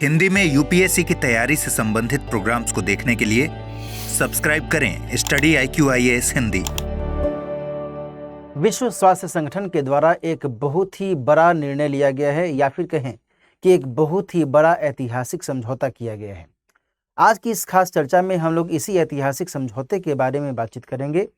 हिंदी में यूपीएससी की तैयारी से संबंधित प्रोग्राम्स को देखने के लिए सब्सक्राइब करें स्टडी IQIAS हिंदी। विश्व स्वास्थ्य संगठन के द्वारा एक बहुत ही बड़ा निर्णय लिया गया है, या फिर कहें कि एक बहुत ही बड़ा ऐतिहासिक समझौता किया गया है। आज की इस खास चर्चा में हम लोग इसी ऐतिहासिक समझौते के बारे में बातचीत करेंगे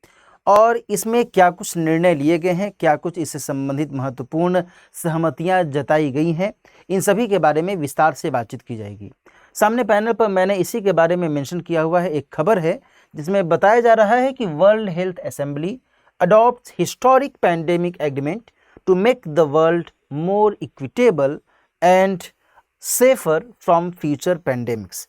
और इसमें क्या कुछ निर्णय लिए गए हैं, क्या कुछ इससे संबंधित महत्वपूर्ण सहमतियां जताई गई हैं, इन सभी के बारे में विस्तार से बातचीत की जाएगी। सामने पैनल पर मैंने इसी के बारे में मेंशन किया हुआ है, एक खबर है जिसमें बताया जा रहा है कि world health assembly adopts historic pandemic agreement to make the world more equitable and safer from future pandemics।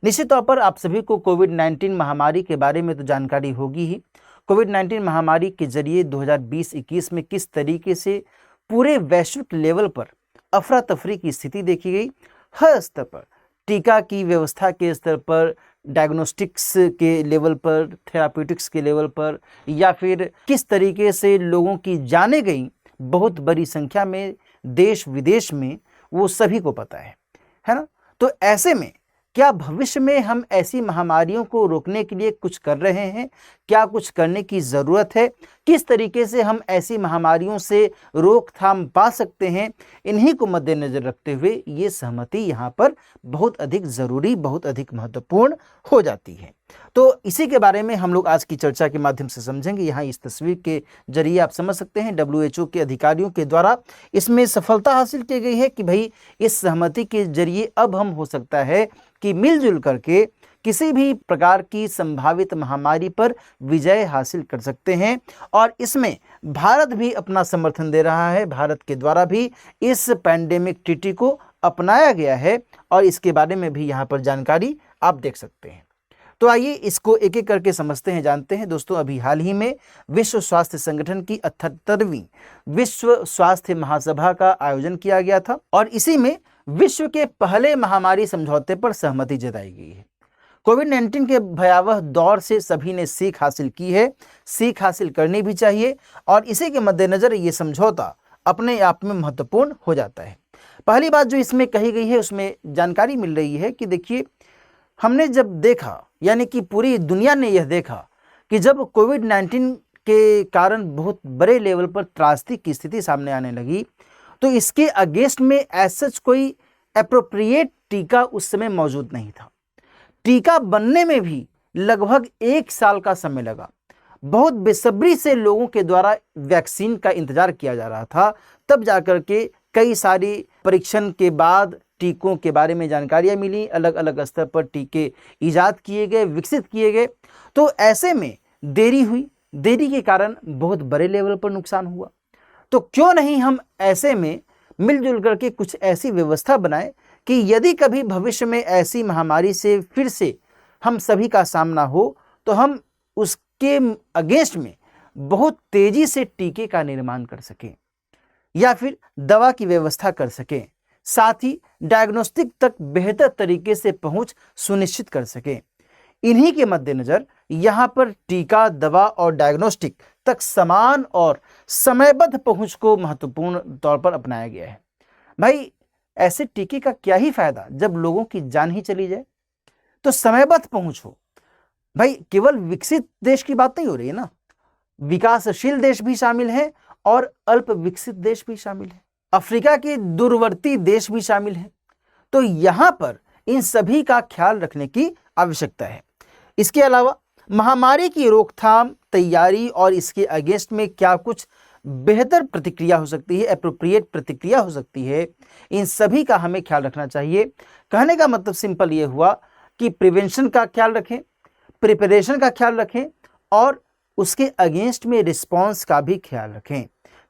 निश्चित तौर पर आप सभी को कोविड-19 महामारी के बारे में तो जानकारी होगी ही। कोविड-19 महामारी के जरिए 2020-21 में किस तरीके से पूरे वैश्विक लेवल पर अफरा तफरी की स्थिति देखी गई, हर स्तर पर, टीका की व्यवस्था के स्तर पर, डायग्नोस्टिक्स के लेवल पर, थेराप्यूटिक्स के लेवल पर, या फिर किस तरीके से लोगों की जाने गई बहुत बड़ी संख्या में देश विदेश में, वो सभी को पता है ना। तो ऐसे में क्या भविष्य में हम ऐसी महामारियों को रोकने के लिए कुछ कर रहे हैं, क्या कुछ करने की ज़रूरत है, किस तरीके से हम ऐसी महामारियों से रोकथाम पा सकते हैं, इन्हीं को मद्देनज़र रखते हुए ये सहमति यहाँ पर बहुत अधिक ज़रूरी, बहुत अधिक महत्वपूर्ण हो जाती है। तो इसी के बारे में हम लोग आज की चर्चा के माध्यम से समझेंगे। यहाँ इस तस्वीर के जरिए आप समझ सकते हैं WHO के अधिकारियों के द्वारा इसमें सफलता हासिल की गई है कि भाई इस सहमति के जरिए अब हम हो सकता है कि मिलजुल करके किसी भी प्रकार की संभावित महामारी पर विजय हासिल कर सकते हैं। और इसमें भारत भी अपना समर्थन दे रहा है। भारत के द्वारा भी इस पैंडेमिक ट्रीटी को अपनाया गया है और इसके बारे में भी यहाँ पर जानकारी आप देख सकते हैं। तो आइए इसको एक एक करके समझते हैं, जानते हैं। दोस्तों, अभी हाल ही में विश्व स्वास्थ्य संगठन की 78वीं विश्व स्वास्थ्य महासभा का आयोजन किया गया था और इसी में विश्व के पहले महामारी समझौते पर सहमति जताई गई है। कोविड-19 के भयावह दौर से सभी ने सीख हासिल की है, सीख हासिल करनी भी चाहिए और इसी के मद्देनज़र ये समझौता अपने आप में महत्वपूर्ण हो जाता है। पहली बात जो इसमें कही गई है उसमें जानकारी मिल रही है कि देखिए, हमने जब देखा, यानी कि पूरी दुनिया ने यह देखा कि जब कोविड-19 के कारण बहुत बड़े लेवल पर त्रासदी की स्थिति सामने आने लगी, तो इसके अगेंस्ट में ऐसा कोई एप्रोप्रिएट टीका उस समय मौजूद नहीं था। टीका बनने में भी लगभग 1 साल का समय लगा। बहुत बेसब्री से लोगों के द्वारा वैक्सीन का इंतजार किया जा रहा था। तब जाकर के कई सारी परीक्षण के बाद टीकों के बारे में जानकारियाँ मिली, अलग अलग स्तर पर टीके ईजाद किए गए, विकसित किए गए। तो ऐसे में देरी हुई, देरी के कारण बहुत बड़े लेवल पर नुकसान हुआ। तो क्यों नहीं हम ऐसे में मिलजुल करके कुछ ऐसी व्यवस्था बनाएं कि यदि कभी भविष्य में ऐसी महामारी से फिर से हम सभी का सामना हो तो हम उसके अगेंस्ट में बहुत तेजी से टीके का निर्माण कर सकें या फिर दवा की व्यवस्था कर सकें, साथ ही डायग्नोस्टिक तक बेहतर तरीके से पहुंच सुनिश्चित कर सकें। इन्हीं के मद्देनज़र यहाँ पर टीका, दवा और डायग्नोस्टिक तक समान और समयबद्ध पहुंच को महत्वपूर्ण तौर पर अपनाया गया है। भाई, ऐसे टीके का क्या ही फायदा जब लोगों की जान ही चली जाए। तो समयबद्ध पहुंच हो। भाई, केवल विकसित देश की बात नहीं हो रही है ना, विकासशील देश भी शामिल है और अल्प विकसित देश भी शामिल है, अफ्रीका के दूरवर्ती देश भी शामिल हैं। तो यहाँ पर इन सभी का ख्याल रखने की आवश्यकता है। इसके अलावा महामारी की रोकथाम, तैयारी और इसके अगेंस्ट में क्या कुछ बेहतर प्रतिक्रिया हो सकती है, एप्रोप्रिएट प्रतिक्रिया हो सकती है, इन सभी का हमें ख्याल रखना चाहिए। कहने का मतलब सिंपल ये हुआ कि प्रिवेंशन का ख्याल रखें, प्रिपरेशन का ख्याल रखें और उसके अगेंस्ट में रिस्पॉन्स का भी ख्याल रखें।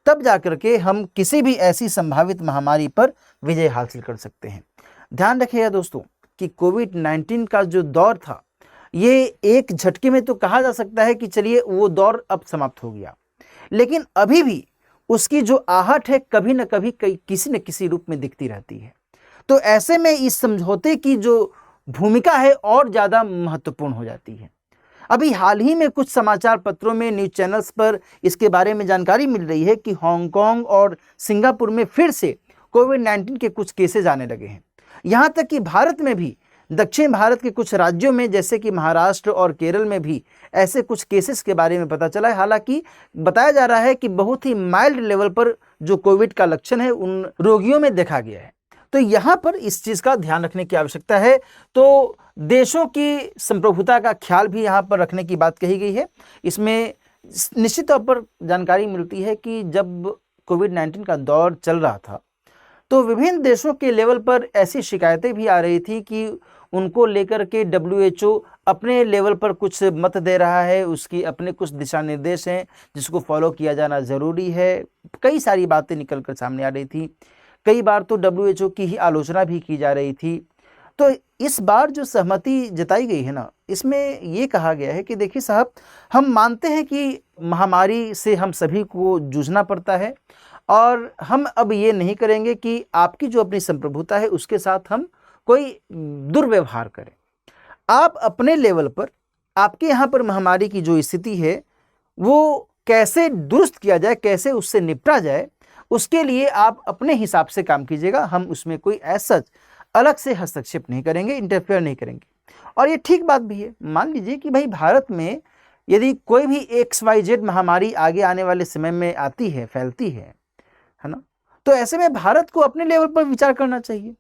तब जाकर के हम किसी भी ऐसी संभावित महामारी पर विजय हासिल कर सकते हैं। ध्यान रखिएगा दोस्तों कि कोविड-19 का जो दौर था, ये एक झटके में तो कहा जा सकता है कि चलिए वो दौर अब समाप्त हो गया, लेकिन अभी भी उसकी जो आहट है कभी न कभी किसी न किसी रूप में दिखती रहती है। तो ऐसे में इस समझौते की जो भूमिका है और ज़्यादा महत्वपूर्ण हो जाती है। अभी हाल ही में कुछ समाचार पत्रों में, न्यूज़ चैनल्स पर इसके बारे में जानकारी मिल रही है कि हांगकांग और सिंगापुर में फिर से कोविड-19 के कुछ केसेज आने लगे हैं। यहाँ तक कि भारत में भी दक्षिण भारत के कुछ राज्यों में जैसे कि महाराष्ट्र और केरल में भी ऐसे कुछ केसेस के बारे में पता चला है। हालांकि बताया जा रहा है कि बहुत ही माइल्ड लेवल पर जो कोविड का लक्षण है उन रोगियों में देखा गया है। तो यहाँ पर इस चीज़ का ध्यान रखने की आवश्यकता है। तो देशों की संप्रभुता का ख्याल भी यहाँ पर रखने की बात कही गई है। इसमें निश्चित तौर पर जानकारी मिलती है कि जब कोविड-19 का दौर चल रहा था तो विभिन्न देशों के लेवल पर ऐसी शिकायतें भी आ रही थी कि उनको लेकर के WHO अपने लेवल पर कुछ मत दे रहा है, उसकी अपने कुछ दिशा निर्देश हैं जिसको फॉलो किया जाना ज़रूरी है। कई सारी बातें निकल कर सामने आ रही थी। कई बार तो WHO की ही आलोचना भी की जा रही थी। तो इस बार जो सहमति जताई गई है ना, इसमें ये कहा गया है कि देखिए साहब, हम मानते हैं कि महामारी से हम सभी को जूझना पड़ता है और हम अब ये नहीं करेंगे कि आपकी जो अपनी संप्रभुता है उसके साथ हम कोई दुर्व्यवहार करें। आप अपने लेवल पर आपके यहाँ पर महामारी की जो स्थिति है वो कैसे दुरुस्त किया जाए, कैसे उससे निपटा जाए, उसके लिए आप अपने हिसाब से काम कीजिएगा। हम उसमें कोई ऐसा अलग से हस्तक्षेप नहीं करेंगे, इंटरफेयर नहीं करेंगे। और ये ठीक बात भी है। मान लीजिए कि भाई भारत में यदि कोई भी XYZ महामारी आगे आने वाले समय में आती है, फैलती है ना, तो ऐसे में भारत को अपने लेवल पर विचार करना चाहिए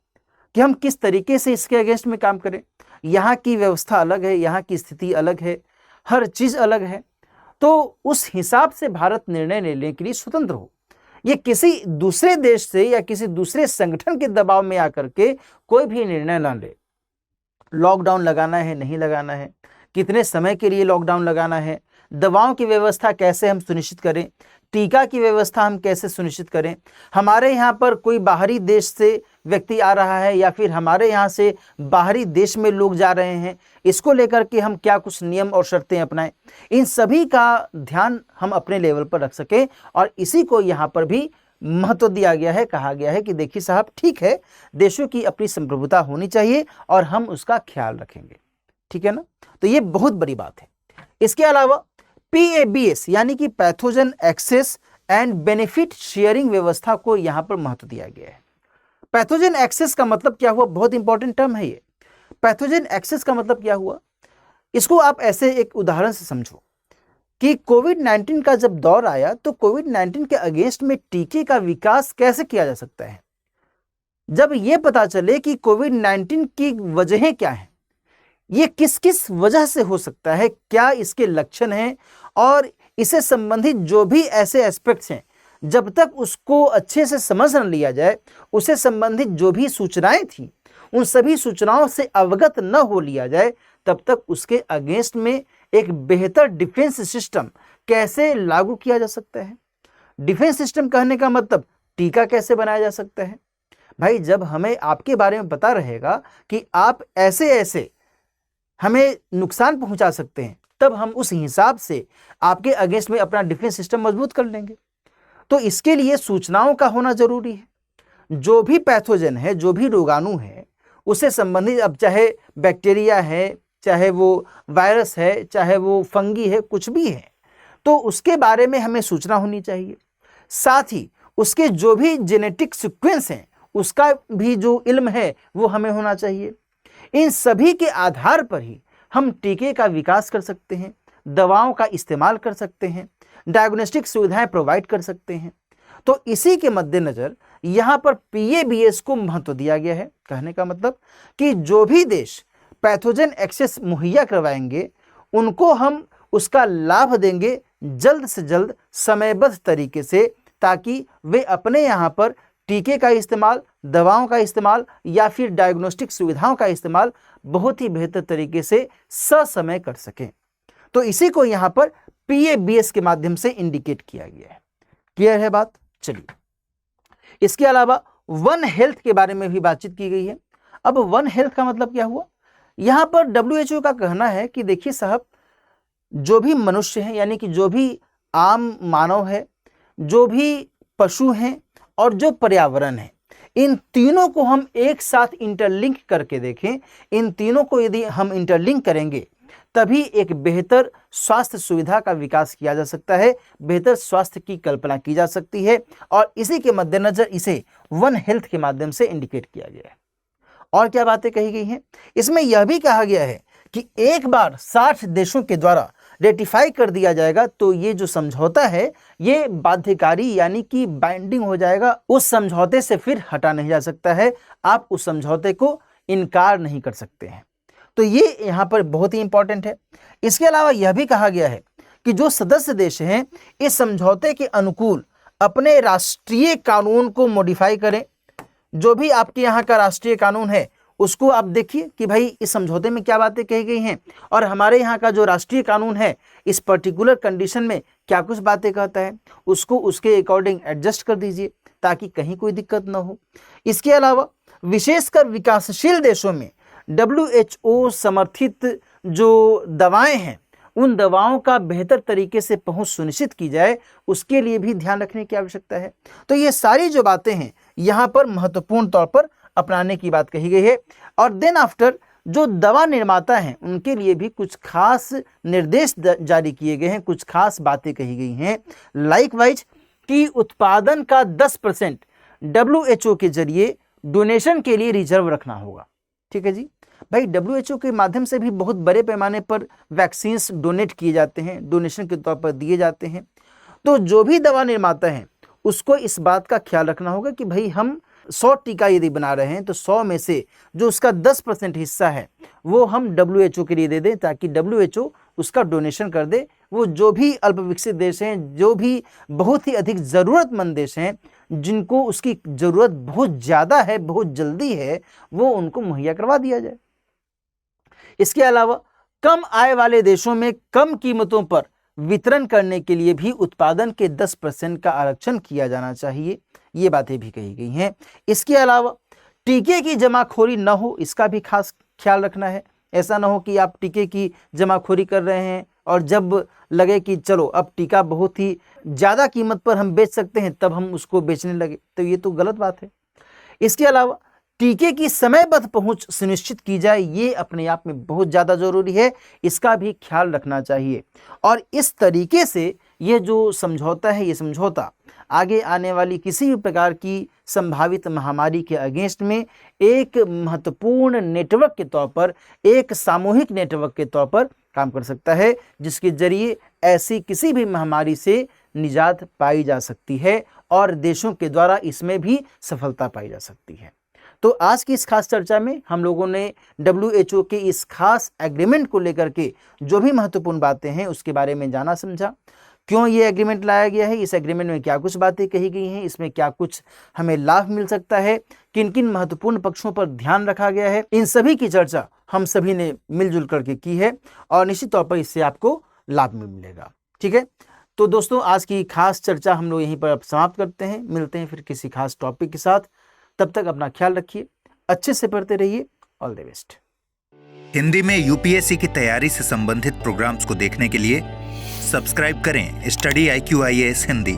कि हम किस तरीके से इसके अगेंस्ट में काम करें। यहाँ की व्यवस्था अलग है, यहाँ की स्थिति अलग है, हर चीज़ अलग है। तो उस हिसाब से भारत निर्णय लेने के लिए स्वतंत्र हो। ये किसी दूसरे देश से या किसी दूसरे संगठन के दबाव में आकर के कोई भी निर्णय ना ले। लॉकडाउन लगाना है, नहीं लगाना है, कितने समय के लिए लॉकडाउन लगाना है, दवाओं की व्यवस्था कैसे हम सुनिश्चित करें, टीका की व्यवस्था हम कैसे सुनिश्चित करें, हमारे यहाँ पर कोई बाहरी देश से व्यक्ति आ रहा है या फिर हमारे यहाँ से बाहरी देश में लोग जा रहे हैं, इसको लेकर के हम क्या कुछ नियम और शर्तें अपनाएं, इन सभी का ध्यान हम अपने लेवल पर रख सकें। और इसी को यहाँ पर भी महत्व दिया गया है। कहा गया है कि देखिए साहब, ठीक है, देशों की अपनी संप्रभुता होनी चाहिए और हम उसका ख्याल रखेंगे। ठीक है ना। तो ये बहुत बड़ी बात है। इसके अलावा PABS यानी कि pathogen access and benefit sharing व्यवस्था को यहां पर महत्व दिया गया है। पैथोजन एक्सेस का मतलब क्या हुआ? बहुत इंपॉर्टेंट टर्म है ये। पैथोजन एक्सेस का मतलब क्या हुआ? इसको आप ऐसे एक उदाहरण से समझो कि कोविड-19 का जब दौर आया तो कोविड-19 के अगेंस्ट में टीके का विकास कैसे किया जा सकता है। जब ये पता चले कि कोविड-19 की वजहें क्या हैं, ये किस किस वजह से हो सकता है, क्या इसके लक्षण हैं और इससे संबंधित जो भी ऐसे एस्पेक्ट्स हैं, जब तक उसको अच्छे से समझ न लिया जाए, उससे संबंधित जो भी सूचनाएं थी उन सभी सूचनाओं से अवगत न हो लिया जाए, तब तक उसके अगेंस्ट में एक बेहतर डिफेंस सिस्टम कैसे लागू किया जा सकता है। डिफेंस सिस्टम कहने का मतलब टीका कैसे बनाया जा सकता है। भाई, जब हमें आपके बारे में पता रहेगा कि आप ऐसे ऐसे हमें नुकसान पहुंचा सकते हैं, तब हम उस हिसाब से आपके अगेंस्ट में अपना डिफेंस सिस्टम मजबूत कर लेंगे। तो इसके लिए सूचनाओं का होना जरूरी है। जो भी पैथोजन है, जो भी रोगाणु है, उससे संबंधित, अब चाहे बैक्टीरिया है, चाहे वो वायरस है, चाहे वो फंगी है, कुछ भी है, तो उसके बारे में हमें सूचना होनी चाहिए। साथ ही उसके जो भी जेनेटिक सीक्वेंस हैं उसका भी जो इल्म है वो हमें होना चाहिए। इन सभी के आधार पर ही हम टीके का विकास कर सकते हैं, दवाओं का इस्तेमाल कर सकते हैं, डायग्नोस्टिक सुविधाएं प्रोवाइड कर सकते हैं। तो इसी के मद्देनजर यहाँ पर PABS को महत्व दिया गया है। कहने का मतलब कि जो भी देश पैथोजन एक्सेस मुहैया करवाएंगे उनको हम उसका लाभ देंगे जल्द से जल्द, समयबद्ध तरीके से, ताकि वे अपने यहाँ पर टीके का इस्तेमाल, दवाओं का इस्तेमाल या फिर डायग्नोस्टिक सुविधाओं का इस्तेमाल बहुत ही बेहतर तरीके से ससमय कर सकें। तो इसी को यहाँ पर PABS के माध्यम से इंडिकेट किया गया है। क्लियर है बात? चलिए, इसके अलावा वन हेल्थ के बारे में भी बातचीत की गई है। अब वन हेल्थ का मतलब क्या हुआ? यहाँ पर WHO का कहना है कि देखिए साहब, जो भी मनुष्य है यानी कि जो भी आम मानव है, जो भी पशु हैं और जो पर्यावरण है, इन तीनों को हम एक साथ इंटरलिंक करके देखें। इन तीनों को यदि हम इंटरलिंक करेंगे तभी एक बेहतर स्वास्थ्य सुविधा का विकास किया जा सकता है, बेहतर स्वास्थ्य की कल्पना की जा सकती है। और इसी के मद्देनजर इसे वन हेल्थ के माध्यम से इंडिकेट किया गया है। और क्या बातें कही गई हैं? इसमें यह भी कहा गया है कि एक बार 60 देशों के द्वारा रेटिफाई कर दिया जाएगा तो ये जो समझौता है ये बाध्यकारी यानी कि बाइंडिंग हो जाएगा। उस समझौते से फिर हटा नहीं जा सकता है, आप उस समझौते को इनकार नहीं कर सकते हैं। तो ये यहाँ पर बहुत ही इंपॉर्टेंट है। इसके अलावा यह भी कहा गया है कि जो सदस्य देश हैं इस समझौते के अनुकूल अपने राष्ट्रीय कानून को मॉडिफाई करें। जो भी आपके यहाँ का राष्ट्रीय कानून है उसको आप देखिए कि भाई इस समझौते में क्या बातें कही गई हैं और हमारे यहाँ का जो राष्ट्रीय कानून है इस पर्टिकुलर कंडीशन में क्या कुछ बातें कहता है, उसको उसके अकॉर्डिंग एडजस्ट कर दीजिए ताकि कहीं कोई दिक्कत ना हो। इसके अलावा विशेषकर विकासशील देशों में WHO समर्थित जो दवाएं हैं उन दवाओं का बेहतर तरीके से पहुंच सुनिश्चित की जाए, उसके लिए भी ध्यान रखने की आवश्यकता है। तो ये सारी जो बातें हैं यहाँ पर महत्वपूर्ण तौर पर अपनाने की बात कही गई है। और देन आफ्टर जो दवा निर्माता हैं उनके लिए भी कुछ खास निर्देश जारी किए गए हैं, कुछ खास बातें कही गई हैं। लाइकवाइज कि उत्पादन का 10% WHO के जरिए डोनेशन के लिए रिजर्व रखना होगा। ठीक है जी भाई, WHO के माध्यम से भी बहुत बड़े पैमाने पर वैक्सीन्स डोनेट किए जाते हैं, डोनेशन के तौर पर दिए जाते हैं। तो जो भी दवा निर्माता है उसको इस बात का ख्याल रखना होगा कि भाई हम 100 टीका यदि बना रहे हैं तो 100 में से जो उसका 10% हिस्सा है वो हम WHO के लिए दे दें ताकि WHO उसका डोनेशन कर दे। वो जो भी अल्प विकसित देश हैं, जो भी बहुत ही अधिक ज़रूरतमंद देश हैं, जिनको उसकी ज़रूरत बहुत ज़्यादा है, बहुत जल्दी है, वो उनको मुहैया करवा दिया जाए। इसके अलावा कम आय वाले देशों में कम कीमतों पर वितरण करने के लिए भी उत्पादन के 10% का आरक्षण किया जाना चाहिए। ये बातें भी कही गई हैं। इसके अलावा टीके की जमाखोरी न हो, इसका भी खास ख्याल रखना है। ऐसा ना हो कि आप टीके की जमाखोरी कर रहे हैं और जब लगे कि चलो अब टीका बहुत ही ज़्यादा कीमत पर हम बेच सकते हैं तब हम उसको बेचने लगे, तो ये तो गलत बात है। इसके अलावा टीके की समयबद्ध पहुंच सुनिश्चित की जाए, ये अपने आप में बहुत ज़्यादा ज़रूरी है, इसका भी ख्याल रखना चाहिए। और इस तरीके से ये जो समझौता है, ये समझौता आगे आने वाली किसी भी प्रकार की संभावित महामारी के अगेंस्ट में एक महत्वपूर्ण नेटवर्क के तौर पर, एक सामूहिक नेटवर्क के तौर पर काम कर सकता है, जिसके जरिए ऐसी किसी भी महामारी से निजात पाई जा सकती है और देशों के द्वारा इसमें भी सफलता पाई जा सकती है। तो आज की इस खास चर्चा में हम लोगों ने WHO के इस खास एग्रीमेंट को लेकर के जो भी महत्वपूर्ण बातें हैं उसके बारे में जाना समझा। क्यों ये एग्रीमेंट लाया गया है, इस एग्रीमेंट में क्या कुछ बातें कही गई हैं, इसमें क्या कुछ हमें लाभ मिल सकता है, किन किन महत्वपूर्ण पक्षों पर ध्यान रखा गया है, इन सभी की चर्चा हम सभी ने मिलजुल करके की है और निश्चित तौर पर इससे आपको लाभ मिलेगा। ठीक है, तो दोस्तों आज की खास चर्चा हम लोग यहीं पर अब समाप्त करते हैं। मिलते हैं फिर किसी खास टॉपिक के साथ। तब तक अपना ख्याल रखिए, अच्छे से पढ़ते रहिए। All the best. हिंदी में UPSC की तैयारी से संबंधित प्रोग्राम्स को देखने के लिए सब्सक्राइब करें स्टडी IQ IAS हिंदी।